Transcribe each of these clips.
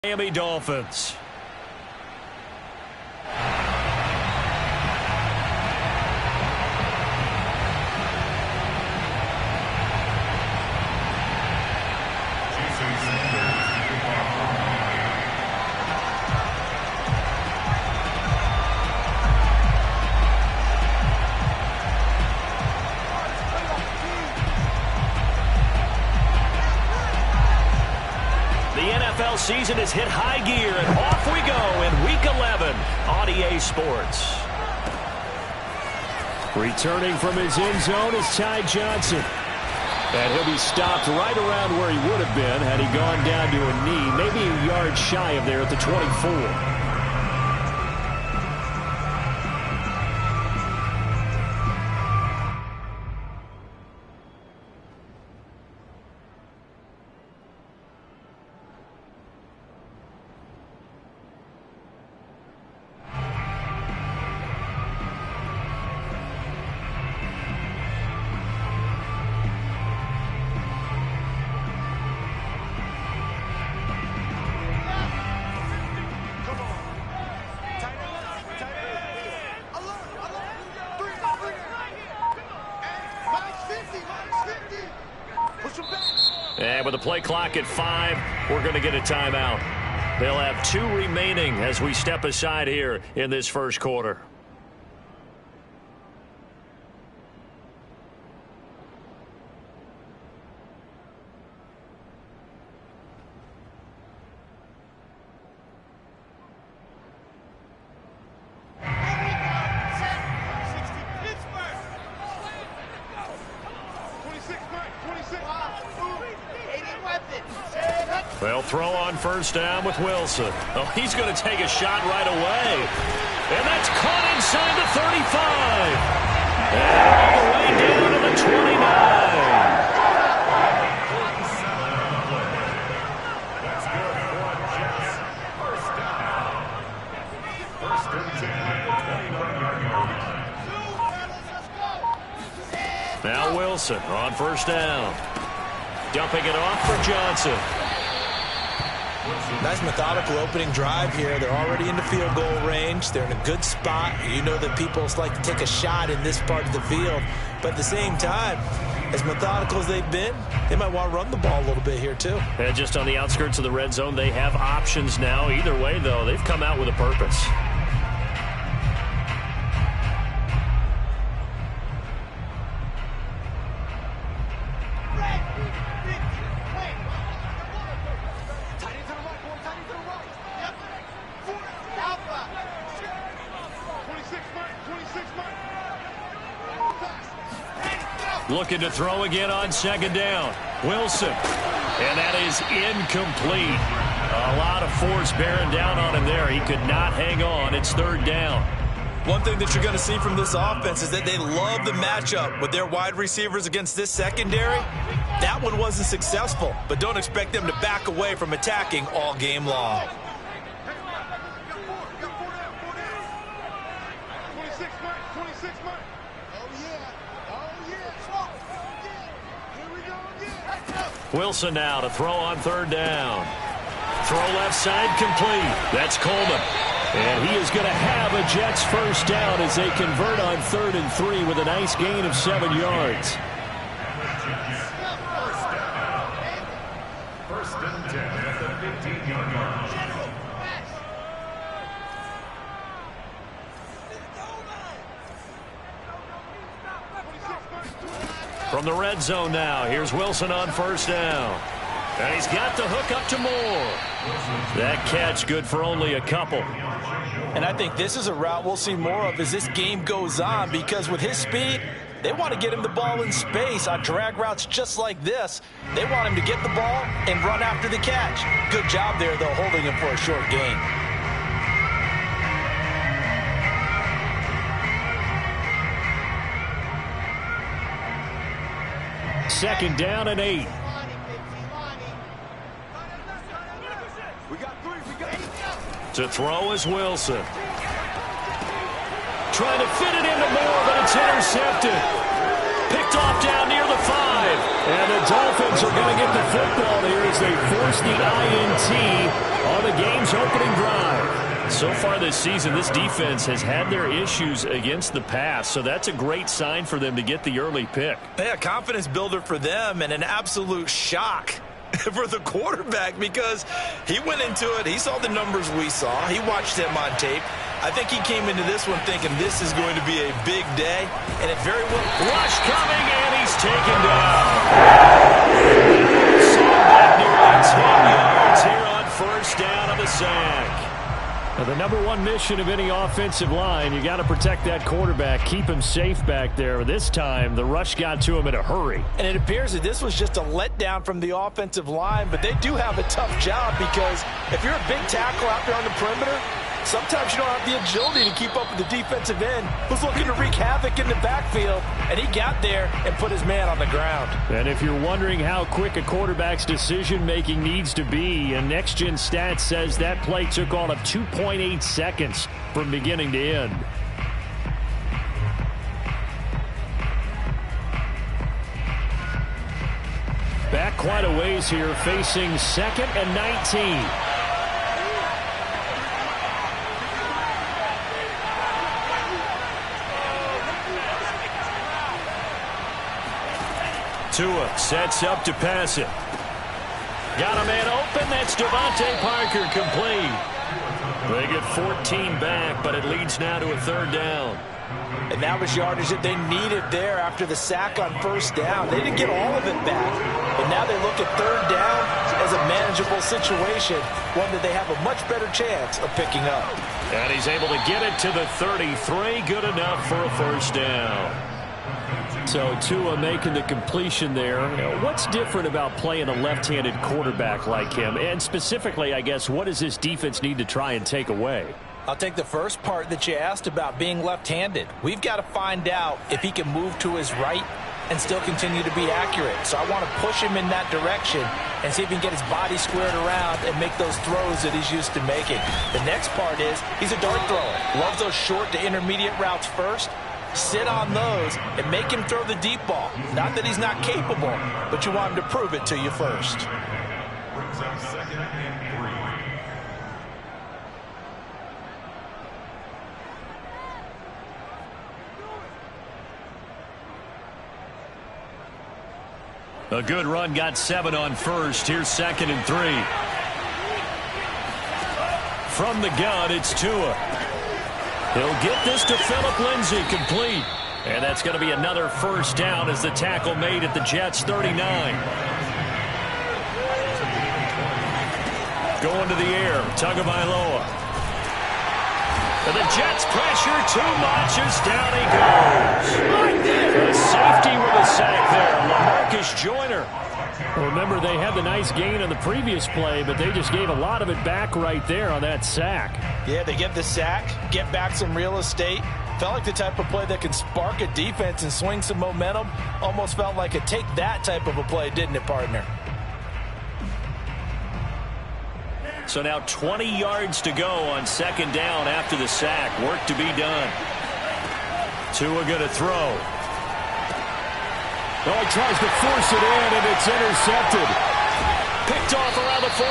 Miami Dolphins. Season has hit high gear, and off we go in Week 11 on EA Sports. Returning from his end zone is Ty Johnson. And he'll be stopped right around where he would have been had he gone down to a knee, maybe a yard shy of there at the 24. And with the play clock at 5, we're going to get a timeout. They'll have 2 remaining as we step aside here in this first quarter. They'll throw on first down with Wilson. Oh, he's going to take a shot right away. And that's caught inside the 35. And all the way down to the 29. That's good for Jets. First down. First and 10 at the 29-yard line. Now Wilson on first down. Dumping it off for Johnson. Nice methodical opening drive here. They're already in the field goal range. They're in a good spot. You know that people like to take a shot in this part of the field. But at the same time, as methodical as they've been, they might want to run the ball a little bit here too. And just on the outskirts of the red zone, they have options now. Either way, though, they've come out with a purpose. Looking to throw again on second down. Wilson. And that is incomplete. A lot of force bearing down on him there. He could not hang on. It's third down. One thing that you're going to see from this offense is that they love the matchup with their wide receivers against this secondary. That one wasn't successful, but don't expect them to back away from attacking all game long. Wilson now to throw on third down. Throw left side complete. That's Coleman. And he is going to have a Jets first down as they convert on 3rd and 3 with a nice gain of 7 yards. First and 10 at the 15-yard line. From the red zone now, here's Wilson on first down. And he's got the hook up to Moore. That catch good for only a couple. And I think this is a route we'll see more of as this game goes on, because with his speed, they want to get him the ball in space on drag routes just like this. They want him to get the ball and run after the catch. Good job there, though, holding him for a short gain. Second down and 8. To throw is Wilson. Trying to fit it into Moore, but it's intercepted. Picked off down near the 5. And the Dolphins are going to get the football here as they force the INT on the game's opening drive. So far this season, this defense has had their issues against the pass, so that's a great sign for them to get the early pick. Yeah, confidence builder for them and an absolute shock for the quarterback because he went into it. He saw the numbers we saw. He watched them on tape. I think he came into this one thinking this is going to be a big day, and it very well. Rush coming, and he's taken down. Saw back nearly 10 yards here on first down of the sack. Now, the number one mission of any offensive line, you got to protect that quarterback, keep him safe back there. This time, the rush got to him in a hurry. And it appears that this was just a letdown from the offensive line, but they do have a tough job because if you're a big tackle out there on the perimeter, sometimes you don't have the agility to keep up with the defensive end who's looking to wreak havoc in the backfield, and he got there and put his man on the ground. And if you're wondering how quick a quarterback's decision-making needs to be, a next-gen stat says that play took all of 2.8 seconds from beginning to end. Back quite a ways here, facing 2nd and 19. Tua sets up to pass it. Got a man open. That's Devontae Parker, complete. They get 14 back, but it leads now to a 3rd down. And that was yardage that they needed there after the sack on first down. They didn't get all of it back. And now they look at 3rd down as a manageable situation, one that they have a much better chance of picking up. And he's able to get it to the 33. Good enough for a first down. So Tua making the completion there. What's different about playing a left-handed quarterback like him? And specifically, I guess, what does this defense need to try and take away? I'll take the first part that you asked about being left-handed. We've got to find out if he can move to his right and still continue to be accurate. So I want to push him in that direction and see if he can get his body squared around and make those throws that he's used to making. The next part is he's a dart thrower. Loves those short to intermediate routes first. Sit on those and make him throw the deep ball. Not that he's not capable, but you want him to prove it to you first. Brings up 2nd and 3. A good run, got 7 on first. Here's 2nd and 3. From the gun, it's Tua. He'll get this to Phillip Lindsay, complete. And that's going to be another first down as the tackle made at the Jets' 39. Going to the air, Tagovailoa. And the Jets pressure too much as down he goes. A safety with a sack there, LaMarcus Joyner. Remember, they had the nice gain on the previous play, but they just gave a lot of it back right there on that sack. Yeah, they get the sack, get back some real estate. Felt like the type of play that can spark a defense and swing some momentum. Almost felt like a take that type of a play, didn't it, partner? So now 20 yards to go on 2nd down after the sack. Work to be done. Tua going to throw. Oh, he tries to force it in, and it's intercepted. Picked off around the 41.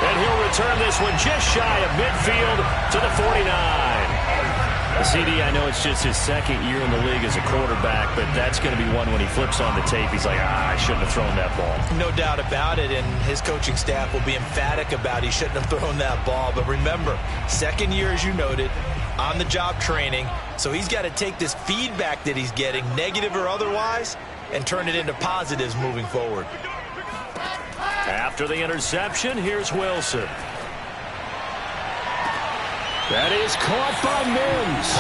And he'll return this one just shy of midfield to the 49. CD, I know it's just his 2nd year in the league as a quarterback, but that's going to be one when he flips on the tape. He's like, I shouldn't have thrown that ball. No doubt about it, and his coaching staff will be emphatic about he shouldn't have thrown that ball. But remember, 2nd year, as you noted, on-the-job training, so he's got to take this feedback that he's getting, negative or otherwise, and turn it into positives moving forward. After the interception, here's Wilson. That is caught by Mims.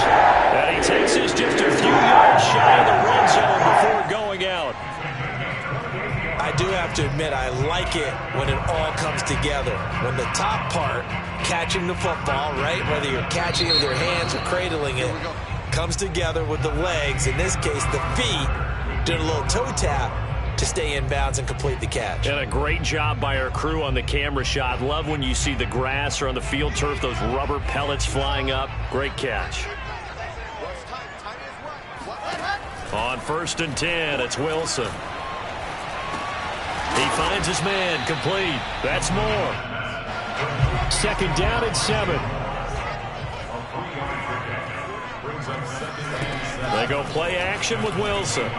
And he takes us just a few yards shy of the red zone before going out. I do have to admit, I like it when it all comes together. When the top part, catching the football, right, whether you're catching it with your hands or cradling it, comes together with the legs, in this case the feet, doing a little toe tap to stay in bounds and complete the catch. And a great job by our crew on the camera shot. Love when you see the grass or on the field turf, those rubber pellets flying up. Great catch. On 1st and 10, it's Wilson. He finds his man, complete. That's more. 2nd down and 7. They go play action with Wilson.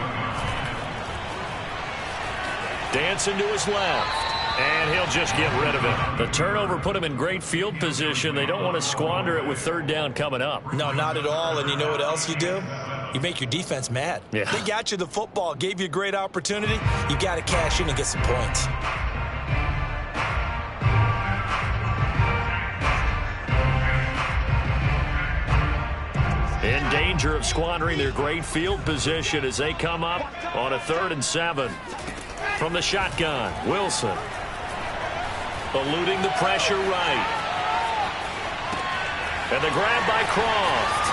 Dancing to his left, and he'll just get rid of it. The turnover put him in great field position. They don't want to squander it with 3rd down coming up. No, not at all, and you know what else you do? You make your defense mad. Yeah. They got you the football, gave you a great opportunity. You got to cash in and get some points. In danger of squandering their great field position as they come up on a 3rd and 7. From the shotgun, Wilson. Eluding the pressure right. And the grab by Croft.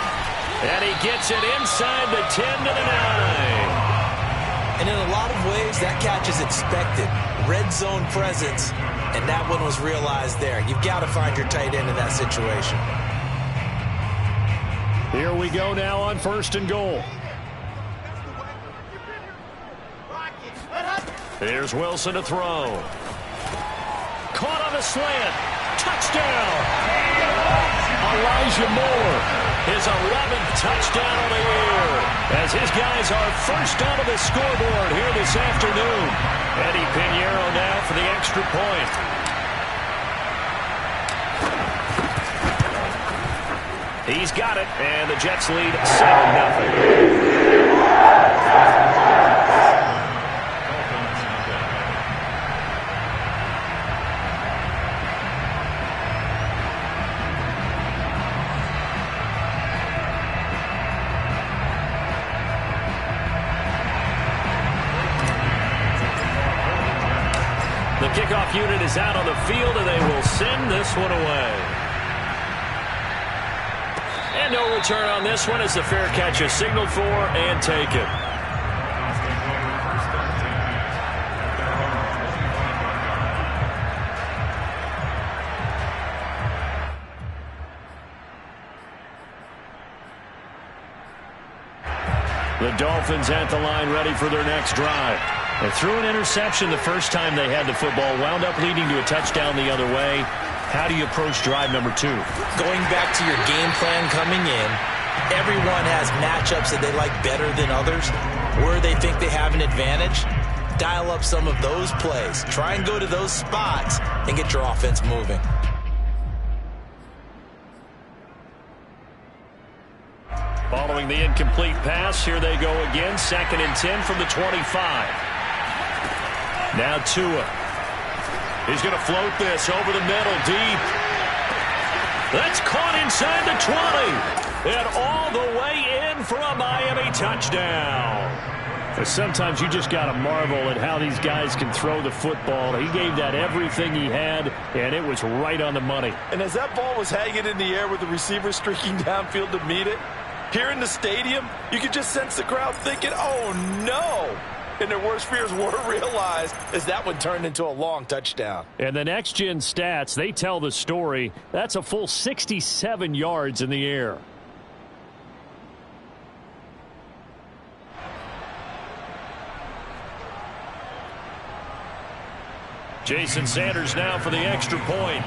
And he gets it inside the 10 to the 9. And in a lot of ways, that catch is expected. Red zone presence, and that one was realized there. You've got to find your tight end in that situation. Here we go now on 1st and goal. Here's Wilson to throw. Caught on a slant. Touchdown. Elijah Moore, his 11th touchdown of the year, as his guys are first onto the scoreboard here this afternoon. Eddie Pinheiro now for the extra point. He's got it, and the Jets lead 7-0. The kickoff unit is out on the field, and they will send this one away. And no return on this one as the fair catch is signaled for and taken. The Dolphins at the line ready for their next drive. They threw an interception the first time they had the football, wound up leading to a touchdown the other way. How do you approach drive number 2? Going back to your game plan coming in, everyone has matchups that they like better than others. Where they think they have an advantage, dial up some of those plays. Try and go to those spots and get your offense moving. Following the incomplete pass, here they go again. 2nd and 10 from the 25. Now Tua. He's going to float this over the middle, deep. That's caught inside the 20. And all the way in for a Miami touchdown. Sometimes you just got to marvel at how these guys can throw the football. He gave that everything he had, and it was right on the money. And as that ball was hanging in the air with the receiver streaking downfield to meet it, here in the stadium, you could just sense the crowd thinking, oh, no. And their worst fears were realized as that one turned into a long touchdown. And the next-gen stats, they tell the story. That's a full 67 yards in the air. Jason Sanders now for the extra point.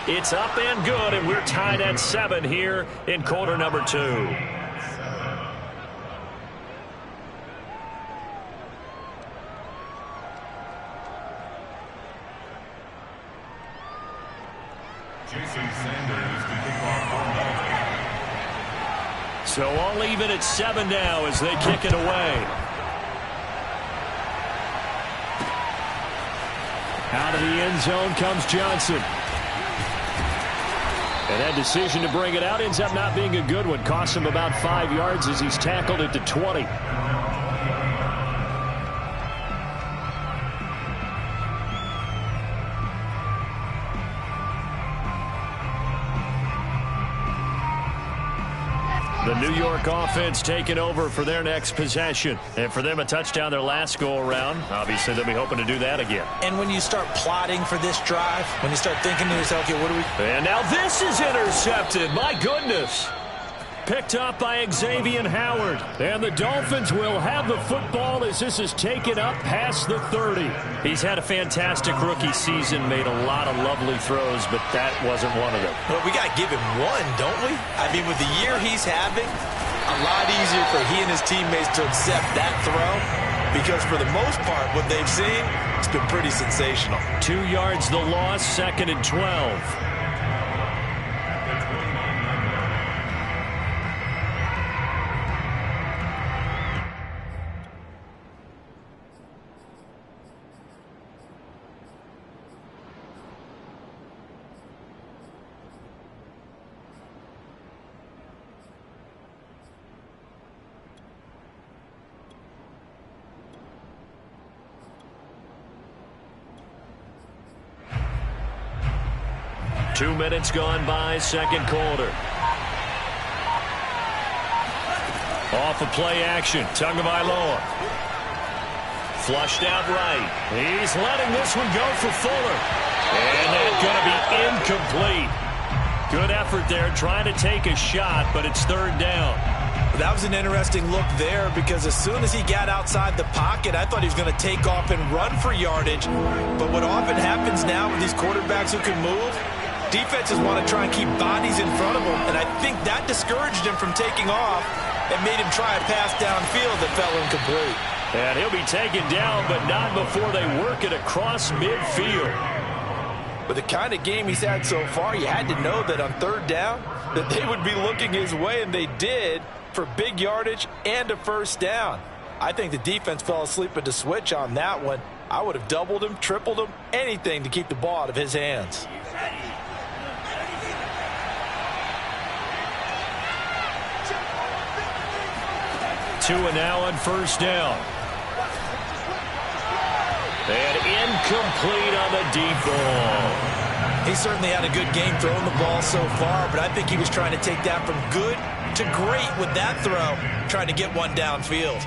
It's up and good, and we're tied at 7 here in quarter number 2. Jason Sanders to kick off for Miami. So all even at 7 now as they kick it away. Out of the end zone comes Johnson. And that decision to bring it out ends up not being a good one. Costs him about 5 yards as he's tackled at the 20. The New York offense taking over for their next possession. And for them, a touchdown their last go-around. Obviously, they'll be hoping to do that again. And when you start plotting for this drive, when you start thinking to yourself, okay, what do we... And now this is intercepted. My goodness. picked up by Xavier Howard. And the Dolphins will have the football as this is taken up past the 30. He's had a fantastic rookie season, made a lot of lovely throws, but that wasn't one of them. Well, we got to give him one, don't we? I mean, with the year he's having, a lot easier for he and his teammates to accept that throw, because for the most part, what they've seen, it's been pretty sensational. 2 yards the loss, 2nd and 12. 2 minutes gone by, second quarter. Off of play action, Tagovailoa. Flushed out right. He's letting this one go for Fuller. And that's going to be incomplete. Good effort there, trying to take a shot, but it's third down. That was an interesting look there, because as soon as he got outside the pocket, I thought he was going to take off and run for yardage. But what often happens now with these quarterbacks who can move, defenses want to try and keep bodies in front of them, and I think that discouraged him from taking off and made him try a pass downfield that fell incomplete. And he'll be taken down, but not before they work it across midfield. With the kind of game he's had so far, you had to know that on third down that they would be looking his way, and they did, for big yardage and a first down. I think the defense fell asleep at the switch on that one. I would have doubled him, tripled him, anything to keep the ball out of his hands. Two and now on first down. And incomplete on the deep ball. He certainly had a good game throwing the ball so far, but I think he was trying to take that from good to great with that throw, trying to get one downfield.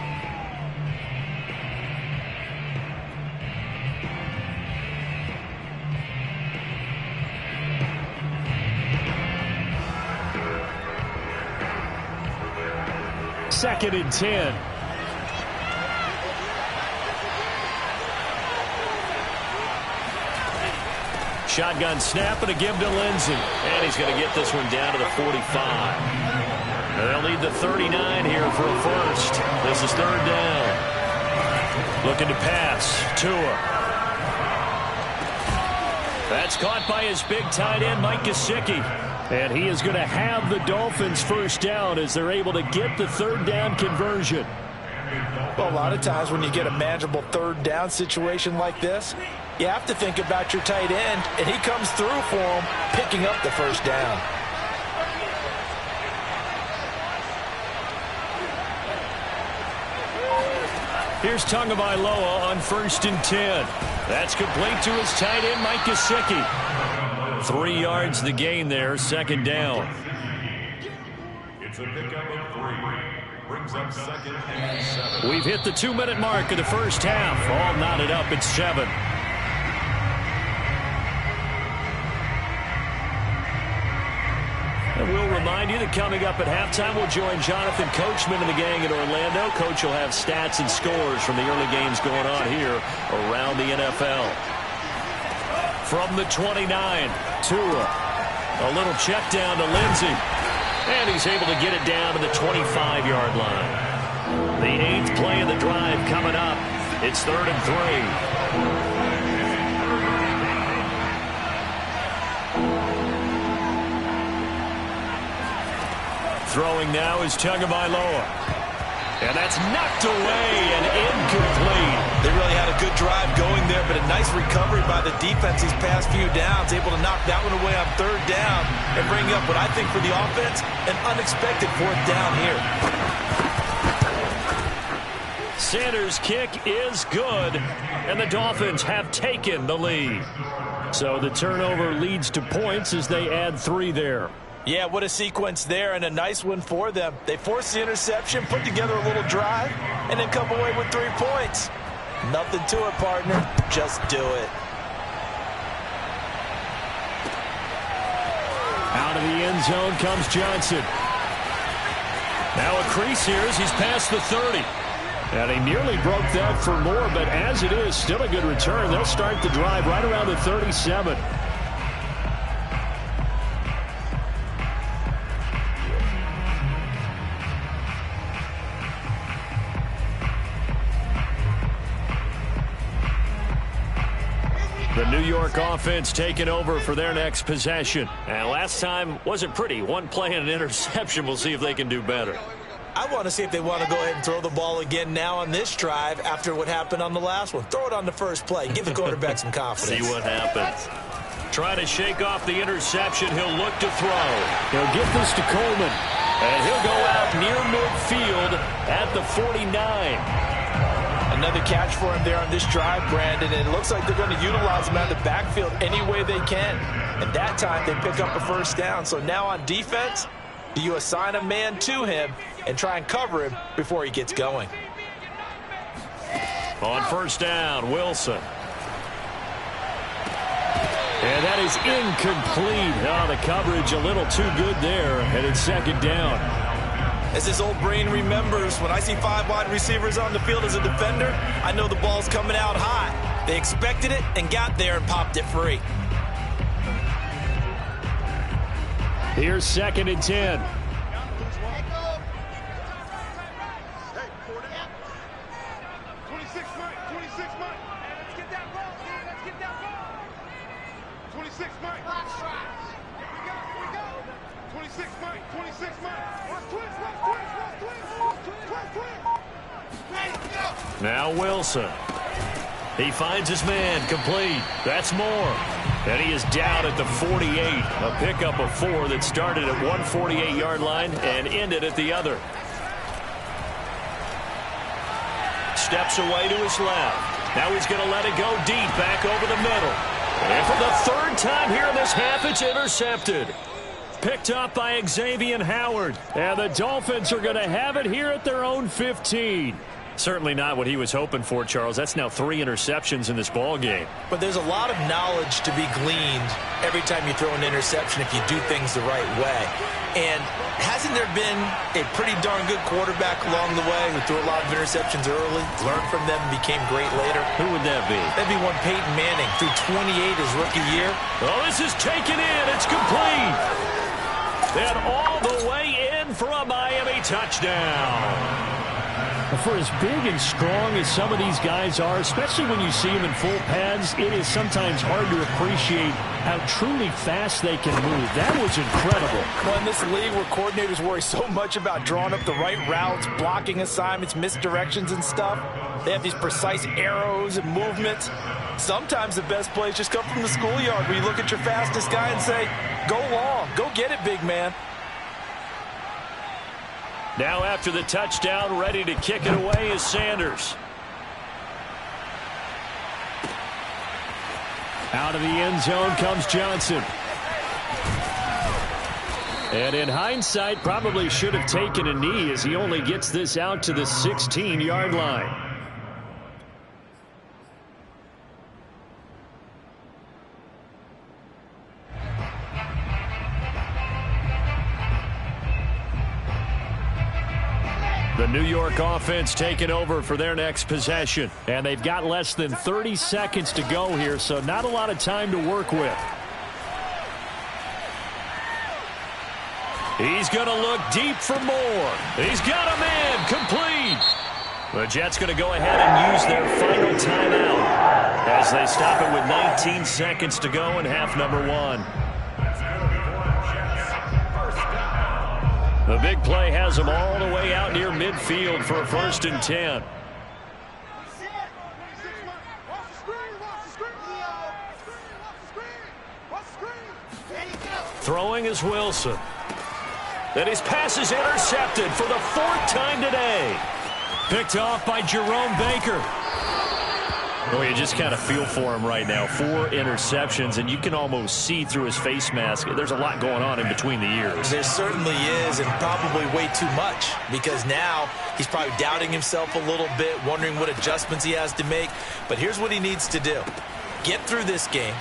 Second and 10. Shotgun snap and a give to Lindsey. And he's going to get this one down to the 45. They'll need the 39 here for a first. This is third down. Looking to pass. Tua. That's caught by his big tight end, Mike Gesicki. And he is going to have the Dolphins first down as they're able to get the third down conversion. Well, a lot of times when you get a manageable third down situation like this, you have to think about your tight end, and he comes through for him, picking up the first down. Here's Tagovailoa on 1st and 10. That's complete to his tight end, Mike Gesicki. 3 yards the gain there, second down. It's a pickup of 3. Brings up 2nd and 7. We've hit the 2-minute mark of the first half. All knotted up at 7. And we'll remind you that coming up at halftime, we'll join Jonathan Coachman and the gang in Orlando. Coach will have stats and scores from the early games going on here around the NFL. From the 29, Tua. A little check down to Lindsey. And he's able to get it down to the 25-yard line. The 8th play of the drive coming up. It's 3rd and 3. Throwing now is Tagovailoa. And that's knocked away and incomplete. They really had a good drive going there, but a nice recovery by the defense these past few downs, able to knock that one away on third down and bring up what I think for the offense, an unexpected 4th down here. Sanders' kick is good, and the Dolphins have taken the lead. So the turnover leads to points as they add 3 there. Yeah, what a sequence there, and a nice one for them. They forced the interception, put together a little drive, and then come away with 3 points. Nothing to it, partner. Just do it. Out of the end zone comes Johnson. Now a crease here as he's past the 30. And he nearly broke that for more, but as it is, still a good return. They'll start the drive right around the 37. The New York offense taking over for their next possession. And last time wasn't pretty. One play and an interception. We'll see if they can do better. I want to see if they want to go ahead and throw the ball again now on this drive after what happened on the last one. Throw it on the first play. Give the quarterback some confidence. See what happens. Trying to shake off the interception. He'll look to throw. He'll get this to Coleman. And he'll go out near midfield at the 49. Another catch for him there on this drive, Brandon, and it looks like they're going to utilize him out of the backfield any way they can. And that time they pick up a first down. So now on defense, do you assign a man to him and try and cover him before he gets going? On first down, Wilson. And that is incomplete. Oh, the coverage a little too good there, and it's second down. As this old brain remembers, when I see 5 wide receivers on the field as a defender, I know the ball's coming out high. They expected it and got there and popped it free. Here's second and 10. Now Wilson. He finds his man, complete. That's more. And he is down at the 48. A pickup of 4 that started at 148-yard line and ended at the other. Steps away to his left. Now he's going to let it go deep back over the middle. And for the third time here in this half, it's intercepted. Picked up by Xavier Howard. And the Dolphins are going to have it here at their own 15. Certainly not what he was hoping for, Charles. That's now 3 interceptions in this ball game. But there's a lot of knowledge to be gleaned every time you throw an interception if you do things the right way. And hasn't there been a pretty darn good quarterback along the way who threw a lot of interceptions early, learned from them, and became great later? Who would that be? That'd be one Peyton Manning. Threw 28 his rookie year. Oh, this is taken in. It's complete. And all the way in for a Miami touchdown. For as big and strong as some of these guys are, especially when you see them in full pads, it is sometimes hard to appreciate how truly fast they can move. That was incredible. Well, in this league where coordinators worry so much about drawing up the right routes, blocking assignments, misdirections and stuff, they have these precise arrows and movements. Sometimes the best plays just come from the schoolyard where you look at your fastest guy and say, go long, go get it, big man. Now after the touchdown, ready to kick it away is Sanders. Out of the end zone comes Johnson. And in hindsight, probably should have taken a knee as he only gets this out to the 16-yard line. The New York offense taking over for their next possession. And they've got less than 30 seconds to go here, so not a lot of time to work with. He's going to look deep for more. He's got a man, complete. The Jets going to go ahead and use their final timeout as they stop it with 19 seconds to go in half number 1. The big play has them all the way out near midfield for a 1st and 10. Throwing is Wilson. Then his pass is intercepted for the 4th time today. Picked off by Jerome Baker. Well, you just kind of feel for him right now. 4 interceptions, and you can almost see through his face mask. There's a lot going on in between the ears. There certainly is, and probably way too much, because now he's probably doubting himself a little bit, wondering what adjustments he has to make. But here's what he needs to do. Get through this game,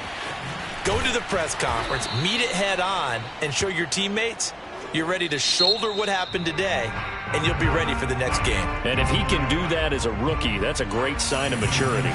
go to the press conference, meet it head on, and show your teammates you're ready to shoulder what happened today and you'll be ready for the next game. And if he can do that as a rookie, that's a great sign of maturity.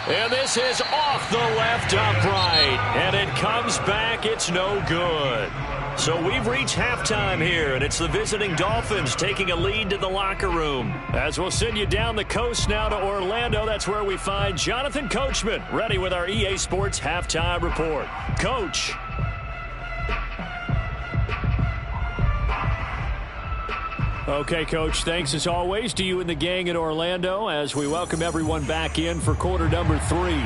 And this is off the left upright. And it comes back. It's no good. So we've reached halftime here, and it's the visiting Dolphins taking a lead to the locker room. As we'll send you down the coast now to Orlando, that's where we find Jonathan Coachman, ready with our EA Sports Halftime Report. Coach. Okay, Coach, thanks as always to you and the gang in Orlando as we welcome everyone back in for quarter number 3.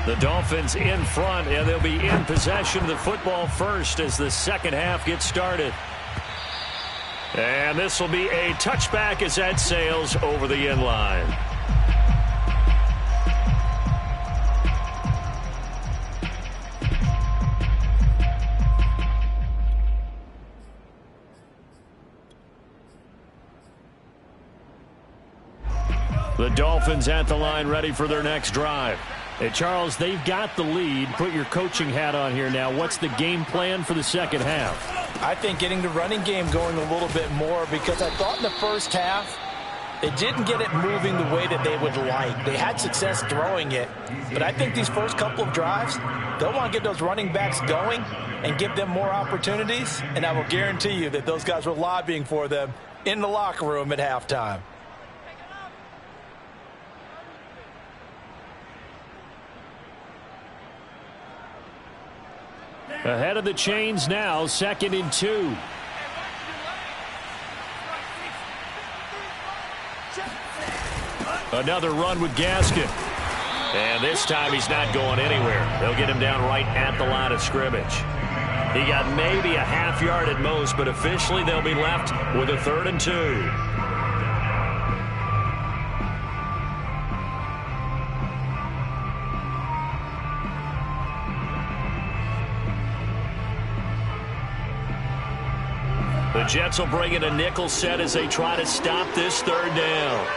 The Dolphins in front, and they'll be in possession of the football first as the second half gets started. And this will be a touchback as that sails over the end line. The Dolphins at the line ready for their next drive. Hey, Charles, they've got the lead. Put your coaching hat on here now. What's the game plan for the second half? I think getting the running game going a little bit more because I thought in the first half they didn't get it moving the way that they would like. They had success throwing it, but I think these first couple of drives, they'll want to get those running backs going and give them more opportunities, and I will guarantee you that those guys were lobbying for them in the locker room at halftime. Ahead of the chains now, 2nd and 2. Another run with Gaskin. And this time he's not going anywhere. They'll get him down right at the line of scrimmage. He got maybe a half yard at most, but officially they'll be left with a 3rd and 2. The Jets will bring in a nickel set as they try to stop this 3rd down.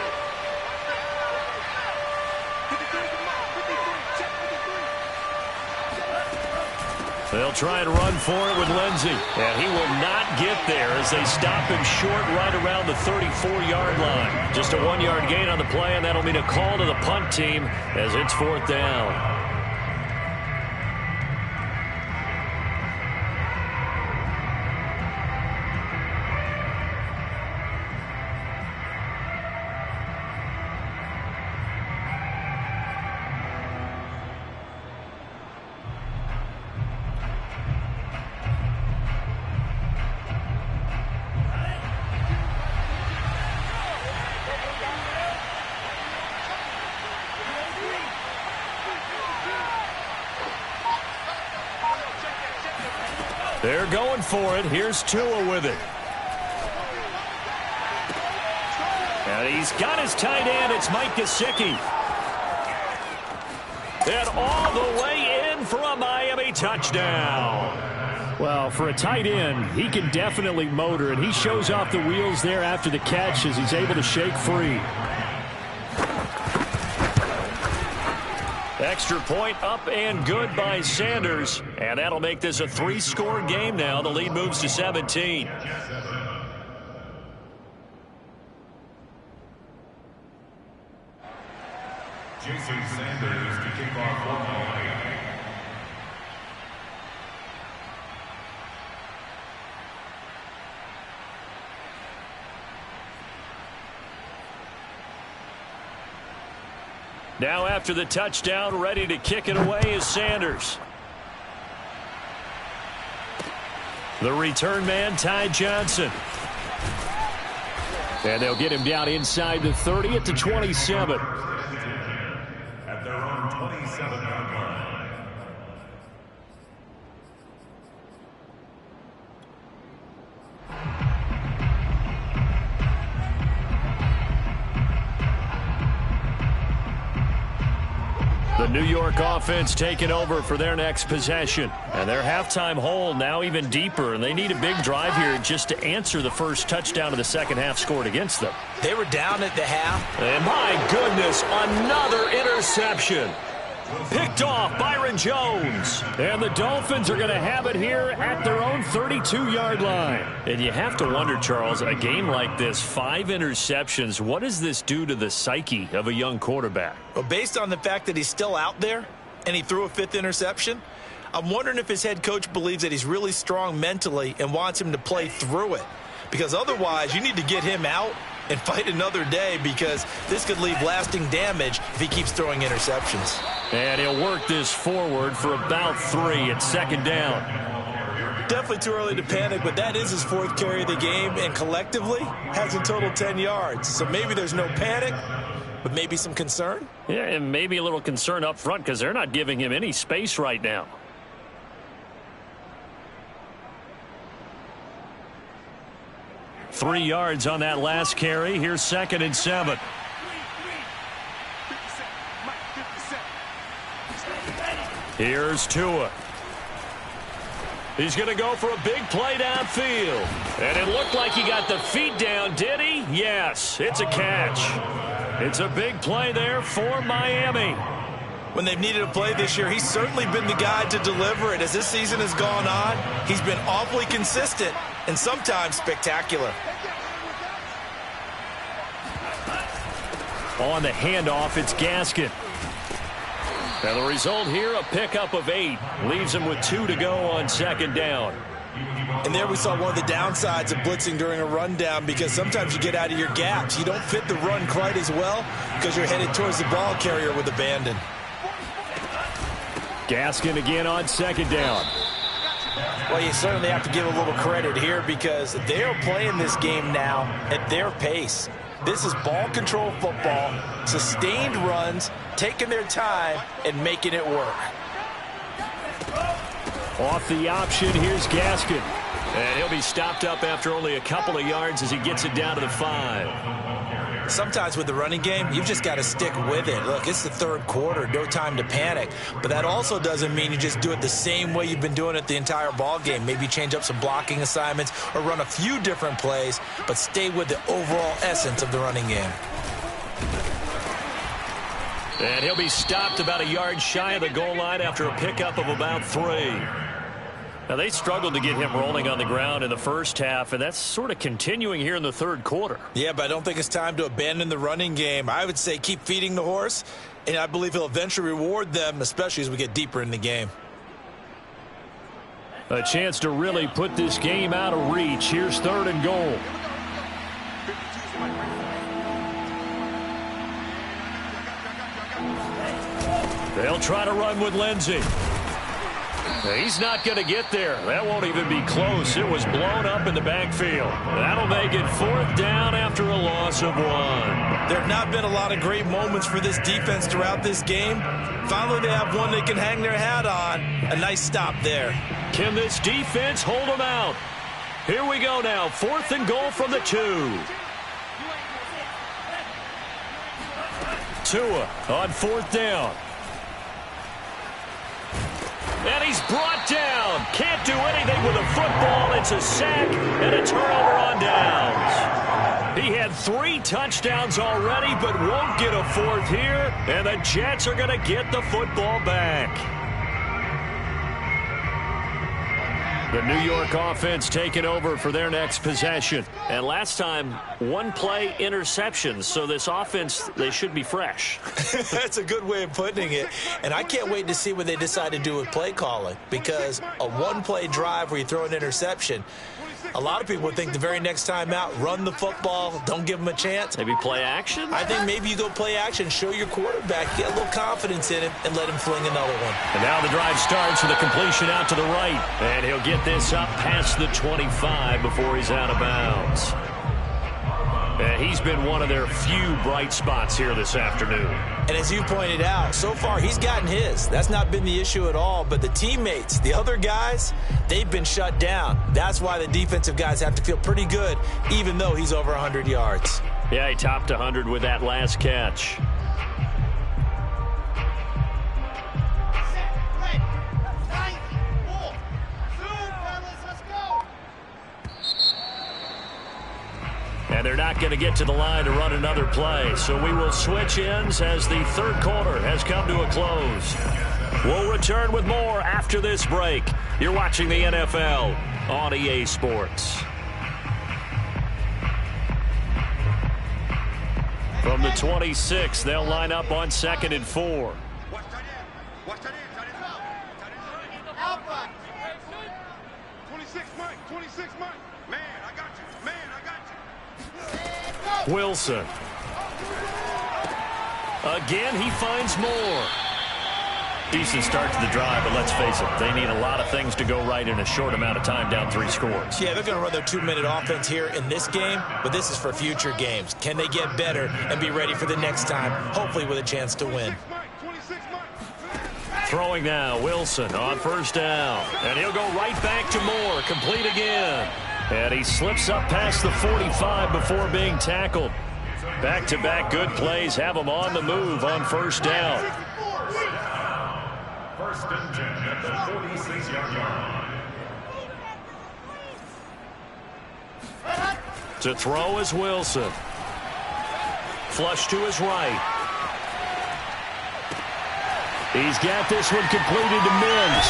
They'll try and run for it with Lindsey. And he will not get there as they stop him short right around the 34-yard line. Just a 1-yard gain on the play, and that'll mean a call to the punt team as it's 4th down. They're going for it. Here's Tua with it. And he's got his tight end. It's Mike Gesicki. And all the way in for a Miami touchdown. Well, for a tight end, he can definitely motor, and he shows off the wheels there after the catch as he's able to shake free. Extra point up and good by Sanders. And that'll make this a 3-score game now. The lead moves to 17. Jason Sanders to kick off football. Now after the touchdown, ready to kick it away is Sanders. The return man, Ty Johnson. And they'll get him down inside the 30 at the 27. At their own 27-yard line. The New York offense taking over for their next possession. And their halftime hole now even deeper, and they need a big drive here just to answer the first touchdown of the second half scored against them. They were down at the half. And my goodness, another interception. Picked off Byron Jones. And the Dolphins are going to have it here at their own 32-yard line. And you have to wonder, Charles, a game like this, 5 interceptions, what does this do to the psyche of a young quarterback? Well, based on the fact that he's still out there and he threw a 5th interception, I'm wondering if his head coach believes that he's really strong mentally and wants him to play through it. Because otherwise, you need to get him out and fight another day, because this could leave lasting damage if he keeps throwing interceptions. And he'll work this forward for about 3 at second down. Definitely too early to panic, but that is his 4th carry of the game, and collectively has a total 10 yards. So maybe there's no panic, but maybe some concern. Yeah, and maybe a little concern up front because they're not giving him any space right now. Three yards on that last carry. Here's 2nd and 7. Here's Tua. He's going to go for a big play downfield. And it looked like he got the feet down, did he? Yes, it's a catch. It's a big play there for Miami. When they've needed a play this year, he's certainly been the guy to deliver it. As this season has gone on, he's been awfully consistent and sometimes spectacular. On the handoff, it's Gaskin. Now the result here, a pickup of 8. Leaves him with 2 to go on second down. And there we saw one of the downsides of blitzing during a rundown, because sometimes you get out of your gaps. You don't fit the run quite as well because you're headed towards the ball carrier with abandon. Gaskin again on second down. Well, you certainly have to give a little credit here, because they're playing this game now at their pace. This is ball control football, sustained runs, taking their time and making it work. Off the option, here's Gaskin. And he'll be stopped up after only a couple of yards as he gets it down to the 5. Sometimes with the running game, you've just got to stick with it. Look, it's the 3rd quarter, no time to panic. But that also doesn't mean you just do it the same way you've been doing it the entire ball game. Maybe change up some blocking assignments or run a few different plays, but stay with the overall essence of the running game. And he'll be stopped about a yard shy of the goal line after a pickup of about 3. Now, they struggled to get him rolling on the ground in the first half, and that's sort of continuing here in the 3rd quarter. Yeah, but I don't think it's time to abandon the running game. I would say keep feeding the horse, and I believe he'll eventually reward them, especially as we get deeper in the game. A chance to really put this game out of reach. Here's 3rd and goal. They'll try to run with Lindsey. He's not going to get there. That won't even be close. It was blown up in the backfield. That'll make it 4th down after a loss of 1. There have not been a lot of great moments for this defense throughout this game. Finally, they have one they can hang their hat on. A nice stop there. Can this defense hold them out? Here we go now. 4th and goal from the 2. Tua on 4th down. And he's brought down. Can't do anything with a football. It's a sack and a turnover on downs. He had 3 touchdowns already, but won't get a 4th here. And the Jets are going to get the football back. The New York offense taking over for their next possession. And last time, 1-play interceptions. So this offense, they should be fresh. That's a good way of putting it. And I can't wait to see what they decide to do with play calling. Because a 1-play drive where you throw an interception, a lot of people would think the very next time out, run the football, don't give them a chance. Maybe play action? I think maybe you go play action, show your quarterback, get a little confidence in him, and let him fling another one. And now the drive starts with a completion out to the right. And he'll get this up past the 25 before he's out of bounds. And he's been one of their few bright spots here this afternoon. And as you pointed out, so far he's gotten his. That's not been the issue at all. But the teammates, the other guys, they've been shut down. That's why the defensive guys have to feel pretty good, even though he's over 100 yards. Yeah, he topped 100 with that last catch. not going to get to the line to run another play. So we will switch ends as the third quarter has come to a close. We'll return with more after this break. You're watching the NFL on EA Sports. From the 26, they'll line up on 2nd and 4. Wilson. Again, he finds more. Decent start to the drive, but let's face it, they need a lot of things to go right in a short amount of time, down 3 scores. Yeah, they're going to run their 2-minute offense here in this game, but this is for future games. Can they get better and be ready for the next time, hopefully with a chance to win? Throwing now, Wilson on 1st down, and he'll go right back to Moore, complete again. And he slips up past the 45 before being tackled. Back-to-back good plays have him on the move on 1st down. 1st and 10 at the 46-yard line. To throw is Wilson. Flush to his right. He's got this one completed to Mims.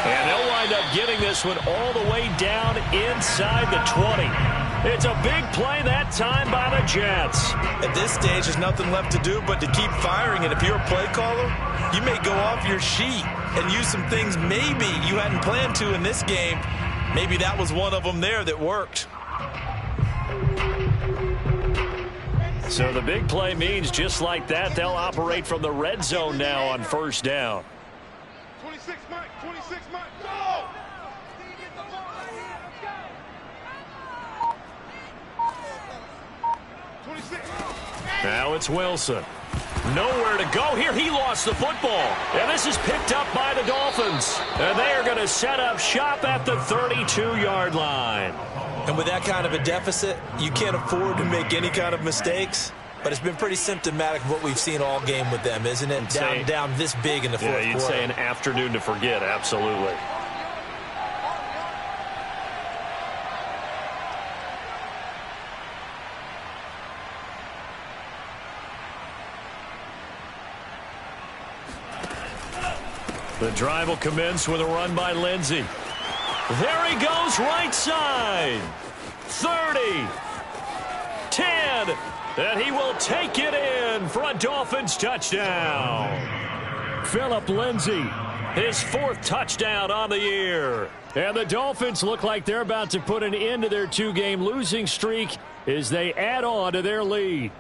And they'll wind up getting this one all the way down inside the 20. It's a big play that time by the Jets. At this stage, there's nothing left to do but to keep firing. And if you're a play caller, you may go off your sheet and use some things maybe you hadn't planned to in this game. Maybe that was one of them there that worked. So the big play means just like that, they'll operate from the red zone now on 1st down. 26 Mike, go! Now it's Wilson. Nowhere to go here. He lost the football. And this is picked up by the Dolphins. And they are going to set up shop at the 32-yard line. And with that kind of a deficit, you can't afford to make any kind of mistakes. But it's been pretty symptomatic of what we've seen all game with them, isn't it? Down this big in the fourth quarter. Yeah, you'd say an afternoon to forget, absolutely. The drive will commence with a run by Lindsey. There he goes, right side. 30. 10. And he will take it in for a Dolphins touchdown. Phillip Lindsay, his 4th touchdown on the year. And the Dolphins look like they're about to put an end to their 2-game losing streak as they add on to their lead.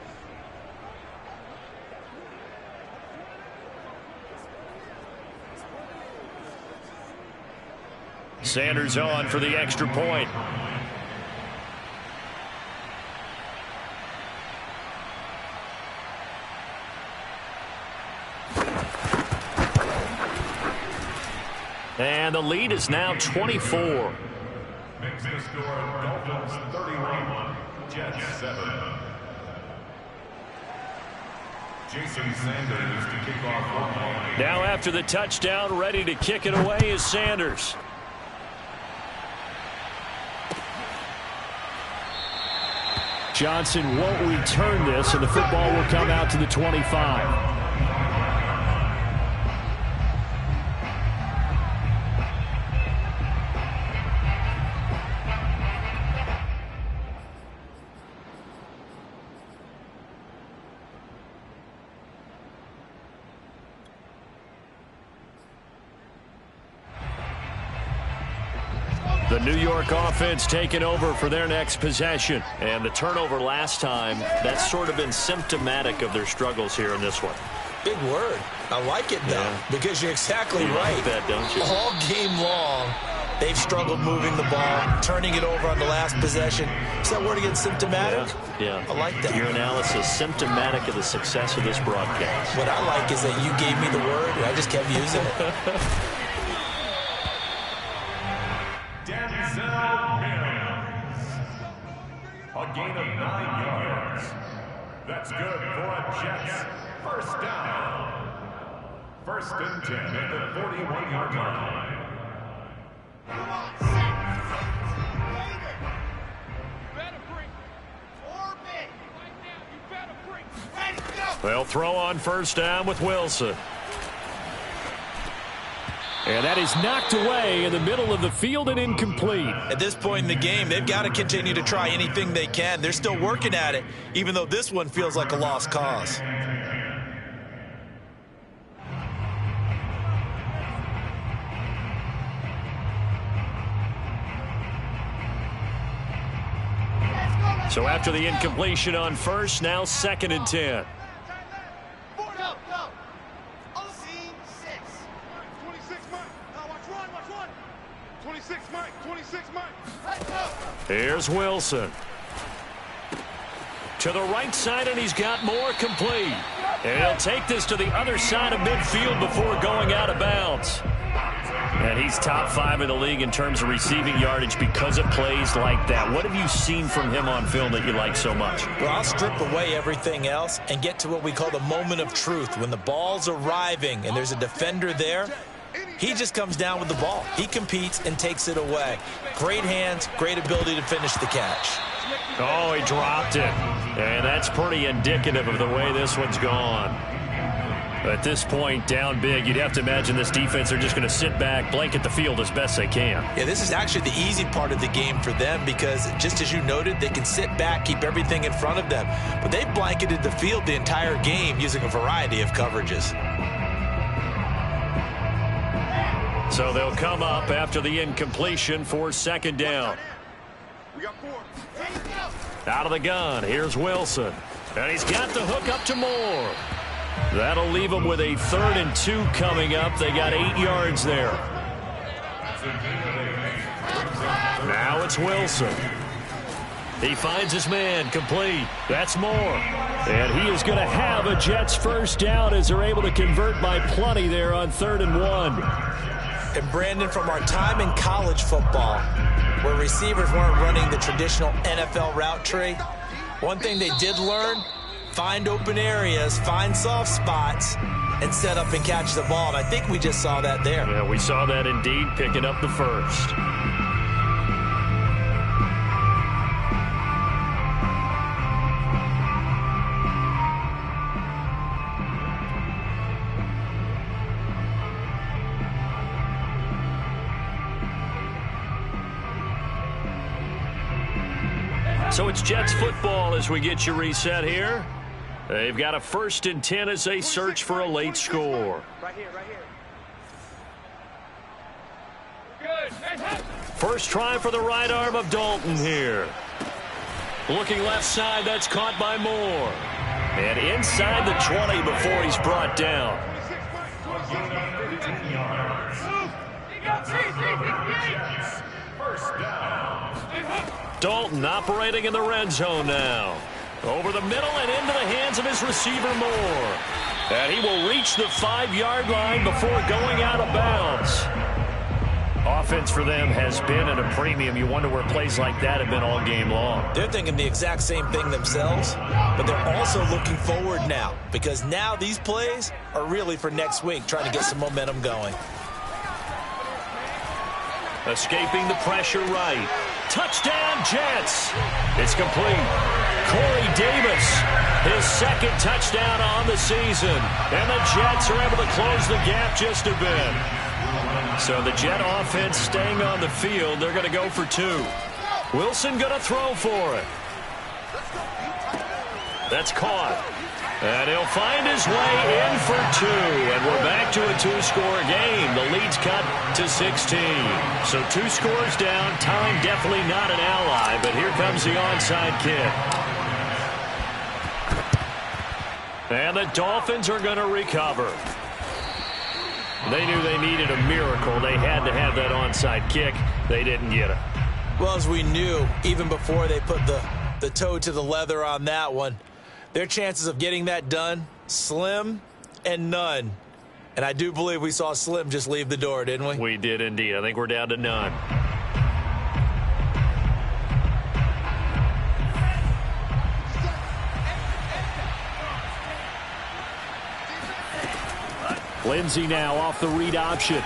Sanders on for the extra point. And the lead is now 24. Makes the score Dolphins 31, Jets 7. Jason Sanders to kick off football. Now after the touchdown, ready to kick it away is Sanders. Johnson won't return this, and the football will come out to the 25. The New York offense taking over for their next possession. And the turnover last time, that's sort of been symptomatic of their struggles here in this one. Big word. I like it, though, because you're exactly right. Like that, don't you? All game long, they've struggled moving the ball, turning it over on the last possession. Is that word again, symptomatic? Yeah. I like that. Your analysis, symptomatic of the success of this broadcast. What I like is that you gave me the word, and I just kept using it. A gain of 9 yards. That's good for a Jets 1st down. 1st and 10 at the 41-yard line. They'll throw on first down with Wilson. And that is knocked away in the middle of the field and incomplete. At this point in the game, they've got to continue to try anything they can. They're still working at it, even though this one feels like a lost cause. So after the incompletion on first, now 2nd and 10. Here's Wilson. To the right side, and he's got more complete. And he'll take this to the other side of midfield before going out of bounds. And he's top 5 in the league in terms of receiving yardage because of plays like that. What have you seen from him on film that you like so much? Well, I'll strip away everything else and get to what we call the moment of truth. When the ball's arriving and there's a defender there, he just comes down with the ball. He competes and takes it away. Great hands, great ability to finish the catch. Oh, he dropped it. And that's pretty indicative of the way this one's gone. At this point, down big, you'd have to imagine this defense are just going to sit back, blanket the field as best they can. Yeah, this is actually the easy part of the game for them because, just as you noted, they can sit back, keep everything in front of them. But they've blanketed the field the entire game using a variety of coverages. So they'll come up after the incompletion for 2nd down. Out of the gun, here's Wilson. And he's got the hook up to Moore. That'll leave them with a 3rd and 2 coming up. They got 8 yards there. Now it's Wilson. He finds his man, complete. That's Moore. And he is going to have a Jets first down as they're able to convert by plenty there on 3rd and 1. And Brandon, from our time in college football, where receivers weren't running the traditional NFL route tree, one thing they did learn, find open areas, find soft spots, and set up and catch the ball. And I think we just saw that there. Yeah, we saw that indeed, picking up the first. So it's Jets football as we get you reset here. They've got a 1st and 10 as they search for a late score. Right here, right here. Good. First try for the right arm of Dalton here. Looking left side, that's caught by Moore. And inside the 20 before he's brought down. First down. Dalton operating in the red zone now. Over the middle and into the hands of his receiver, Moore. And he will reach the 5-yard line before going out of bounds. Offense for them has been at a premium. You wonder where plays like that have been all game long. They're thinking the exact same thing themselves, but they're also looking forward now because now these plays are really for next week, trying to get some momentum going. Escaping the pressure right. Touchdown, Jets. It's complete. Corey Davis, his 2nd touchdown on the season. And the Jets are able to close the gap just a bit. So the Jet offense staying on the field. They're going to go for 2. Wilson going to throw for it. That's caught. And he'll find his way in for 2. And we're back to a 2-score game. The lead's cut to 16. So 2 scores down. Time definitely not an ally. But here comes the onside kick. And the Dolphins are going to recover. They knew they needed a miracle. They had to have that onside kick. They didn't get it. Well, as we knew, even before they put the toe to the leather on that one, their chances of getting that done, slim and none. And I do believe we saw Slim just leave the door, didn't we? We did indeed. I think we're down to none. Lindsey now off the read option.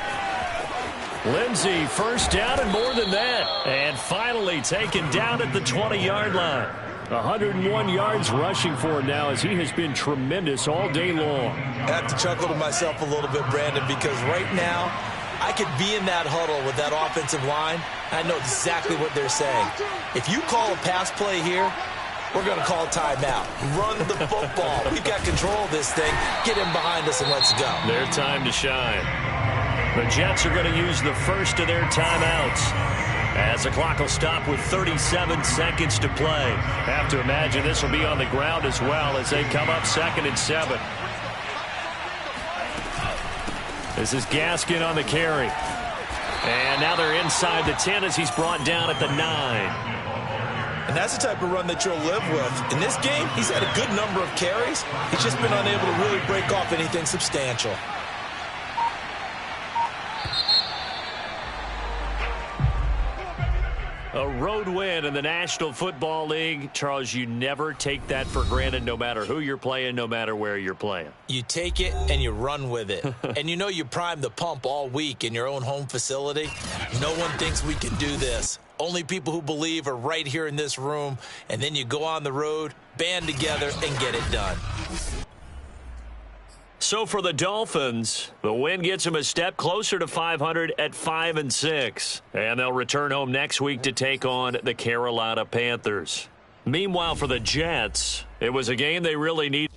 Lindsey first down and more than that. And finally taken down at the 20-yard line. 101 yards rushing for him now as he has been tremendous all day long. I have to chuckle to myself a little bit, Brandon, because right now I could be in that huddle with that offensive line. I know exactly what they're saying. If you call a pass play here, we're going to call timeout. Run the football. We've got control of this thing. Get him behind us and let's go. Their time to shine. The Jets are going to use the first of their timeouts as the clock will stop with 37 seconds to play. Have to imagine this will be on the ground as well as they come up 2nd and 7. This is Gaskin on the carry. And now they're inside the 10 as he's brought down at the 9. And that's the type of run that you'll live with. In this game, he's had a good number of carries. He's just been unable to really break off anything substantial. A road win in the National Football League. Charles, you never take that for granted no matter who you're playing, no matter where you're playing. You take it and you run with it. And you know you primed the pump all week in your own home facility. No one thinks we can do this. Only people who believe are right here in this room. And then you go on the road, band together, and get it done. So for the Dolphins, the win gets them a step closer to 500 at 5-6. And they'll return home next week to take on the Carolina Panthers. Meanwhile, for the Jets, it was a game they really needed.